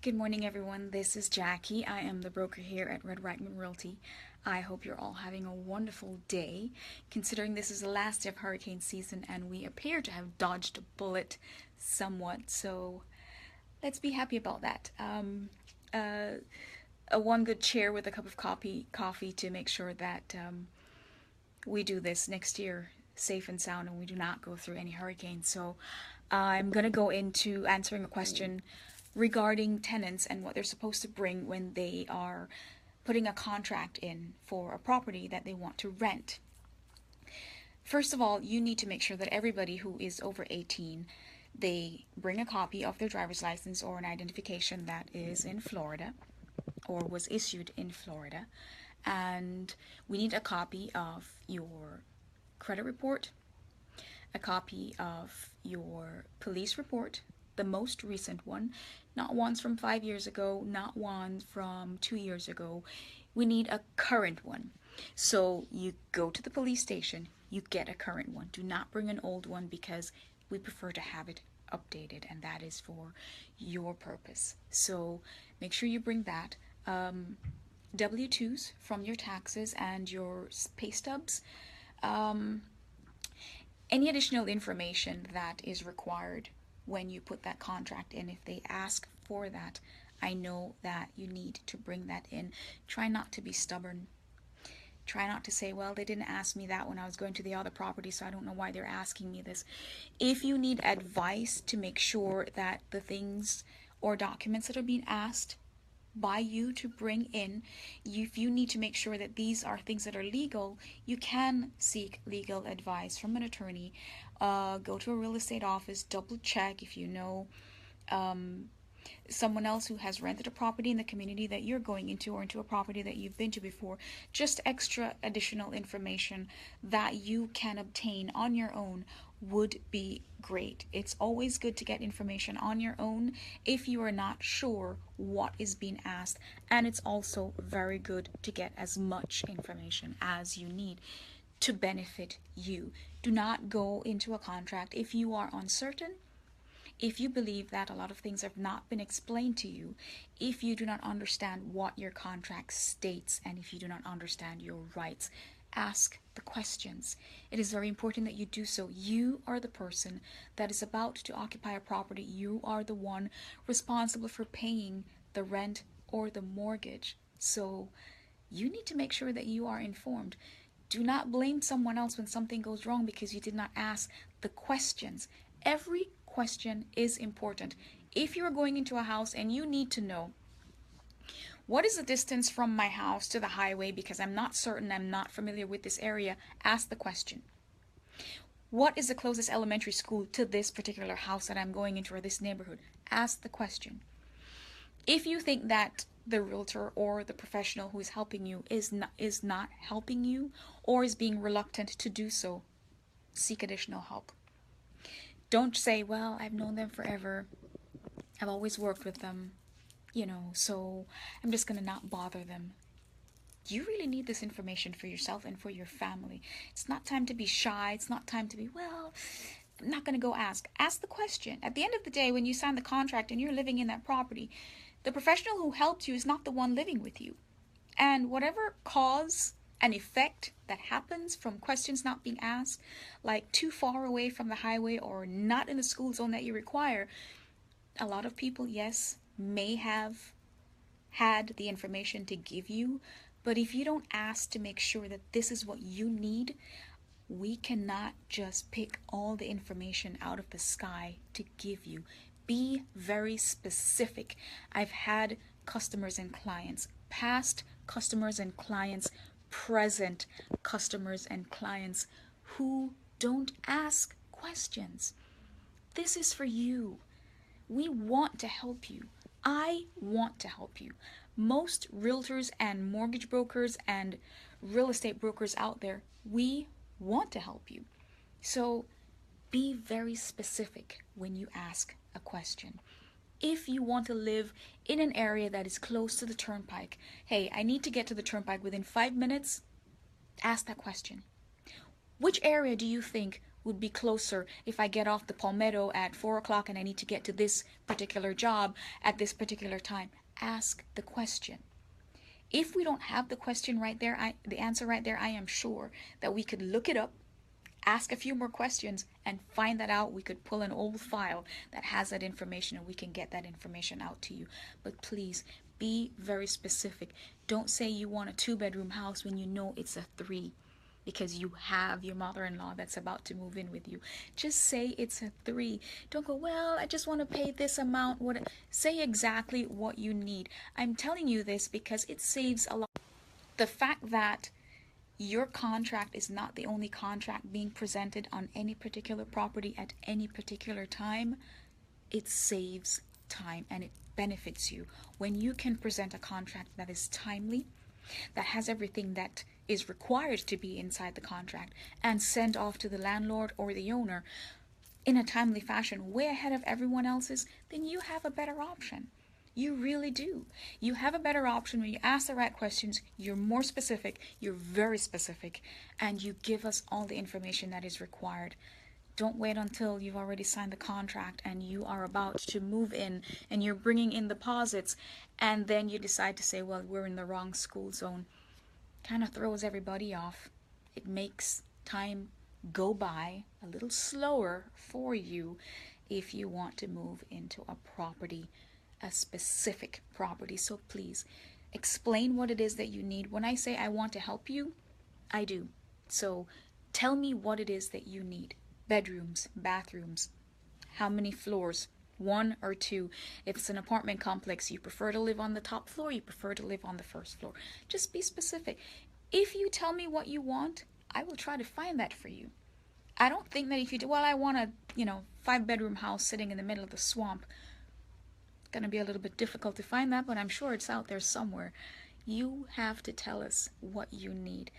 Good morning, everyone. This is Jackie. I am the broker here at Red Ragman Realty. I hope you're all having a wonderful day, considering this is the last day of hurricane season and we appear to have dodged a bullet somewhat. So let's be happy about that. A one good chair with a cup of coffee to make sure that we do this next year safe and sound and we do not go through any hurricanes. So I'm going to go into answering a question regarding tenants and what they're supposed to bring when they are putting a contract in for a property that they want to rent. First of all, you need to make sure that everybody who is over 18, they bring a copy of their driver's license or an identification that is in Florida or was issued in Florida. And we need a copy of your credit report, a copy of your police report, the most recent one, not ones from 5 years ago, not ones from 2 years ago. We need a current one. So you go to the police station, you get a current one. Do not bring an old one because we prefer to have it updated, and that is for your purpose. So make sure you bring that. W-2s from your taxes and your pay stubs. Any additional information that is required when you put that contract in, if they ask for that, I know that you need to bring that in. Try not to be stubborn. Try not to say, well, they didn't ask me that when I was going to the other property, so I don't know why they're asking me this. If you need advice to make sure that the things or documents that are being asked by you to bring in, if you need to make sure that these are things that are legal, you can seek legal advice from an attorney. Go to a real estate office, double check if you know someone else who has rented a property in the community that you're going into or into a property that you've been to before. Just extra additional information that you can obtain on your own would be great. It's always good to get information on your own if you are not sure what is being asked, and it's also very good to get as much information as you need to benefit you. Do not go into a contract if you are uncertain, if you believe that a lot of things have not been explained to you, if you do not understand what your contract states, and if you do not understand your rights. Ask the questions. It is very important that you do so. You are the person that is about to occupy a property. You are the one responsible for paying the rent or the mortgage. So you need to make sure that you are informed. Do not blame someone else when something goes wrong because you did not ask the questions. Every question is important. If you're going into a house and you need to know, what is the distance from my house to the highway because I'm not certain, I'm not familiar with this area, ask the question. What is the closest elementary school to this particular house that I'm going into or this neighborhood? Ask the question. If you think that the realtor or the professional who is helping you is not helping you or is being reluctant to do so, seek additional help. Don't say, well, I've known them forever, I've always worked with them, so I'm just going to not bother them. You really need this information for yourself and for your family. It's not time to be shy. It's not time to be, well, I'm not going to go ask. Ask the question. At the end of the day, when you sign the contract and you're living in that property, the professional who helped you is not the one living with you. And whatever cause and effect that happens from questions not being asked, like too far away from the highway or not in the school zone that you require, a lot of people, yes, may have had the information to give you, but if you don't ask to make sure that this is what you need, we cannot just pick all the information out of the sky to give you. Be very specific. I've had customers and clients, past customers and clients, present customers and clients who don't ask questions. This is for you. We want to help you. I want to help you. Most realtors and mortgage brokers and real estate brokers out there, we want to help you. So be very specific when you ask a question. If you want to live in an area that is close to the turnpike, hey, I need to get to the turnpike within 5 minutes, ask that question. Which area do you think would be closer if I get off the Palmetto at 4 o'clock and I need to get to this particular job at this particular time? Ask the question. If we don't have the question right there, the answer right there, I am sure that we could look it up, ask a few more questions, and find that out. We could pull an old file that has that information and we can get that information out to you. But please be very specific. Don't say you want a 2-bedroom house when you know it's a 3 because you have your mother-in-law that's about to move in with you. Just say it's a 3. Don't go, well, I just want to pay this amount. Say exactly what you need. I'm telling you this because it saves a lot. The fact that your contract is not the only contract being presented on any particular property at any particular time, it saves time and it benefits you. When you can present a contract that is timely, that has everything that is required to be inside the contract, and send off to the landlord or the owner in a timely fashion, way ahead of everyone else's, then you have a better option. You really do. You have a better option when you ask the right questions, you're more specific, you're very specific, and you give us all the information that is required. Don't wait until you've already signed the contract and you are about to move in and you're bringing in deposits, and then you decide to say, well, we're in the wrong school zone. Kind of throws everybody off. It makes time go by a little slower for you if you want to move into a property, a specific property. So please explain what it is that you need. When I say I want to help you, I do. So tell me what it is that you need. Bedrooms, bathrooms, how many floors, 1 or 2. If it's an apartment complex, you prefer to live on the top floor, you prefer to live on the first floor. Just be specific. If you tell me what you want, I will try to find that for you. I don't think that if you do, well, I want a 5-bedroom house sitting in the middle of the swamp. It's going to be a little bit difficult to find that, but I'm sure it's out there somewhere. You have to tell us what you need.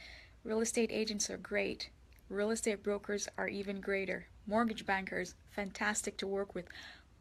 Real estate agents are great. Real estate brokers are even greater. Mortgage bankers, fantastic to work with,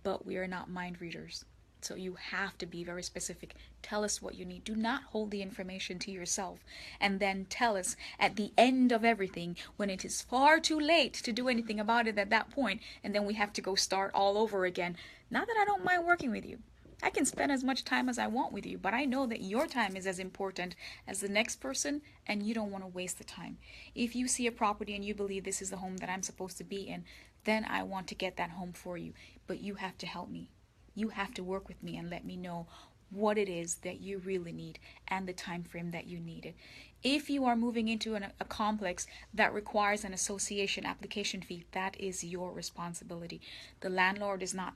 but we are not mind readers. So you have to be very specific. Tell us what you need. Do not hold the information to yourself and then tell us at the end of everything when it is far too late to do anything about it at that point, and then we have to go start all over again. Not that I don't mind working with you. I can spend as much time as I want with you, but I know that your time is as important as the next person, and you don't want to waste the time. If you see a property and you believe this is the home that I'm supposed to be in, then I want to get that home for you. But you have to help me. You have to work with me and let me know what it is that you really need and the time frame that you need it. If you are moving into a complex that requires an association application fee, that is your responsibility. The landlord is not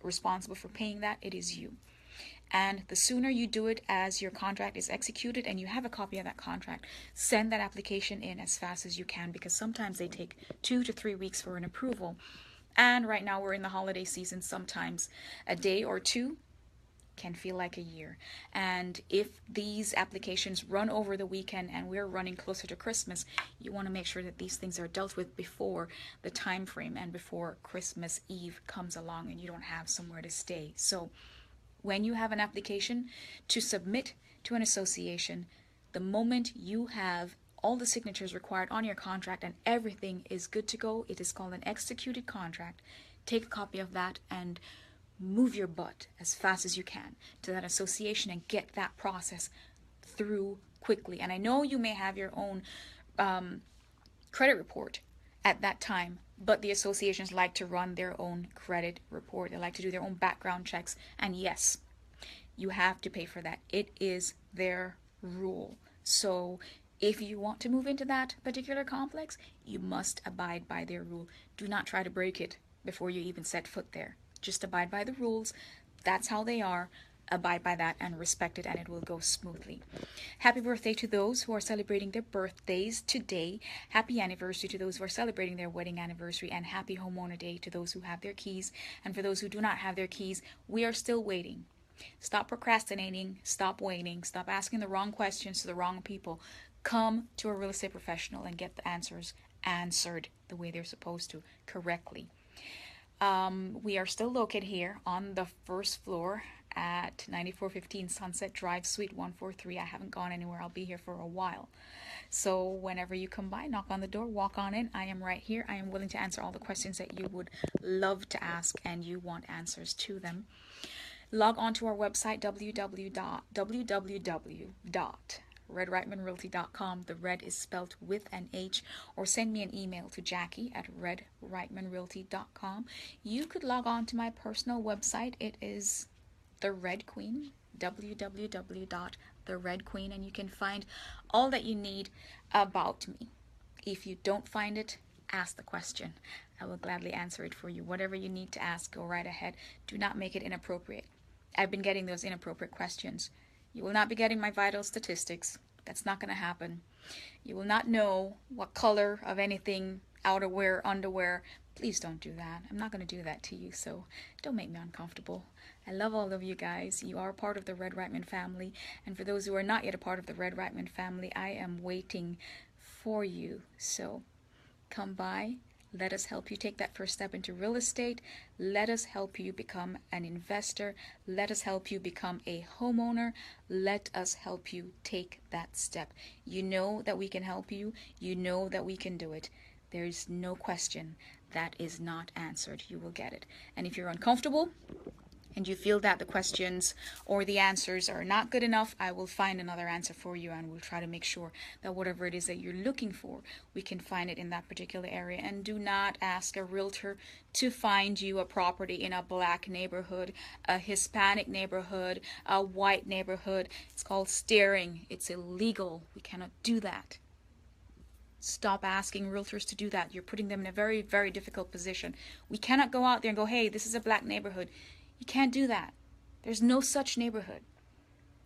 responsible for paying that, it is you. And the sooner you do it as your contract is executed and you have a copy of that contract, send that application in as fast as you can, because sometimes they take 2 to 3 weeks for an approval. And right now we're in the holiday season. Sometimes a day or 2 can feel like a year. And if these applications run over the weekend and we're running closer to Christmas, you want to make sure that these things are dealt with before the time frame and before Christmas Eve comes along and you don't have somewhere to stay. So when you have an application to submit to an association, the moment you have all the signatures required on your contract and everything is good to go, it is called an executed contract. Take a copy of that and move your butt as fast as you can to that association and get that process through quickly. And I know you may have your own credit report at that time, but the associations like to run their own credit report. They like to do their own background checks. And yes, you have to pay for that. It is their rule. So if you want to move into that particular complex, you must abide by their rule. Do not try to break it before you even set foot there. Just abide by the rules. That's how they are. Abide by that and respect it, and it will go smoothly. Happy birthday to those who are celebrating their birthdays today. Happy anniversary to those who are celebrating their wedding anniversary, and happy homeowner day to those who have their keys. And for those who do not have their keys, we are still waiting. Stop procrastinating. Stop waiting. Stop asking the wrong questions to the wrong people. Come to a real estate professional and get the answers answered the way they're supposed to, correctly. We are still located here on the first floor at 9415 Sunset Drive, Suite 143. I haven't gone anywhere. I'll be here for a while. So whenever you come by, knock on the door, walk on in. I am right here. I am willing to answer all the questions that you would love to ask and you want answers to them. Log on to our website, www.redreitmanrealty.com. The red is spelled with an H, or send me an email to Jackie@redreitmanrealty.com. You could log on to my personal website. It is The Red Queen, www.theredqueen, and you can find all that you need about me. If you don't find it, ask the question. I will gladly answer it for you. Whatever you need to ask, go right ahead. Do not make it inappropriate. I've been getting those inappropriate questions. You will not be getting my vital statistics. That's not going to happen. You will not know what color of anything, outerwear, underwear. Please don't do that. I'm not going to do that to you, so don't make me uncomfortable. I love all of you guys. You are part of the Red Reitman family. And for those who are not yet a part of the Red Reitman family, I am waiting for you. So come by. Let us help you take that first step into real estate. Let us help you become an investor. Let us help you become a homeowner. Let us help you take that step. You know that we can help you. You know that we can do it. There's no question that is not answered. You will get it. And if you're uncomfortable and you feel that the questions or the answers are not good enough, I will find another answer for you, and we'll try to make sure that whatever it is that you're looking for, we can find it in that particular area. And do not ask a realtor to find you a property in a black neighborhood, a Hispanic neighborhood, a white neighborhood. It's called steering. It's illegal. We cannot do that. Stop asking realtors to do that. You're putting them in a very, very difficult position. We cannot go out there and go, hey, this is a black neighborhood. You can't do that. There's no such neighborhood.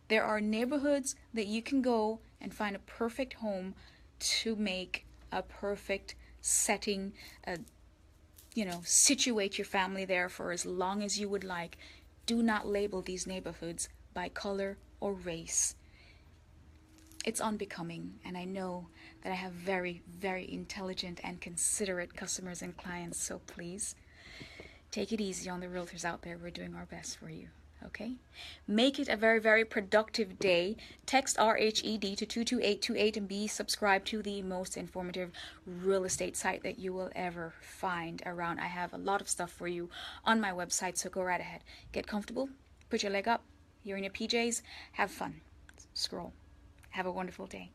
There are neighborhoods that you can go and find a perfect home to make a perfect setting, situate your family there for as long as you would like. Do not label these neighborhoods by color or race. It's unbecoming, and I know that I have very, very intelligent and considerate customers and clients, so please take it easy on the realtors out there. We're doing our best for you, okay? Make it a very, very productive day. Text RHED to 22828 and be subscribed to the most informative real estate site that you will ever find around. I have a lot of stuff for you on my website, so go right ahead. Get comfortable, put your leg up, you're in your PJs, have fun, scroll. Have a wonderful day.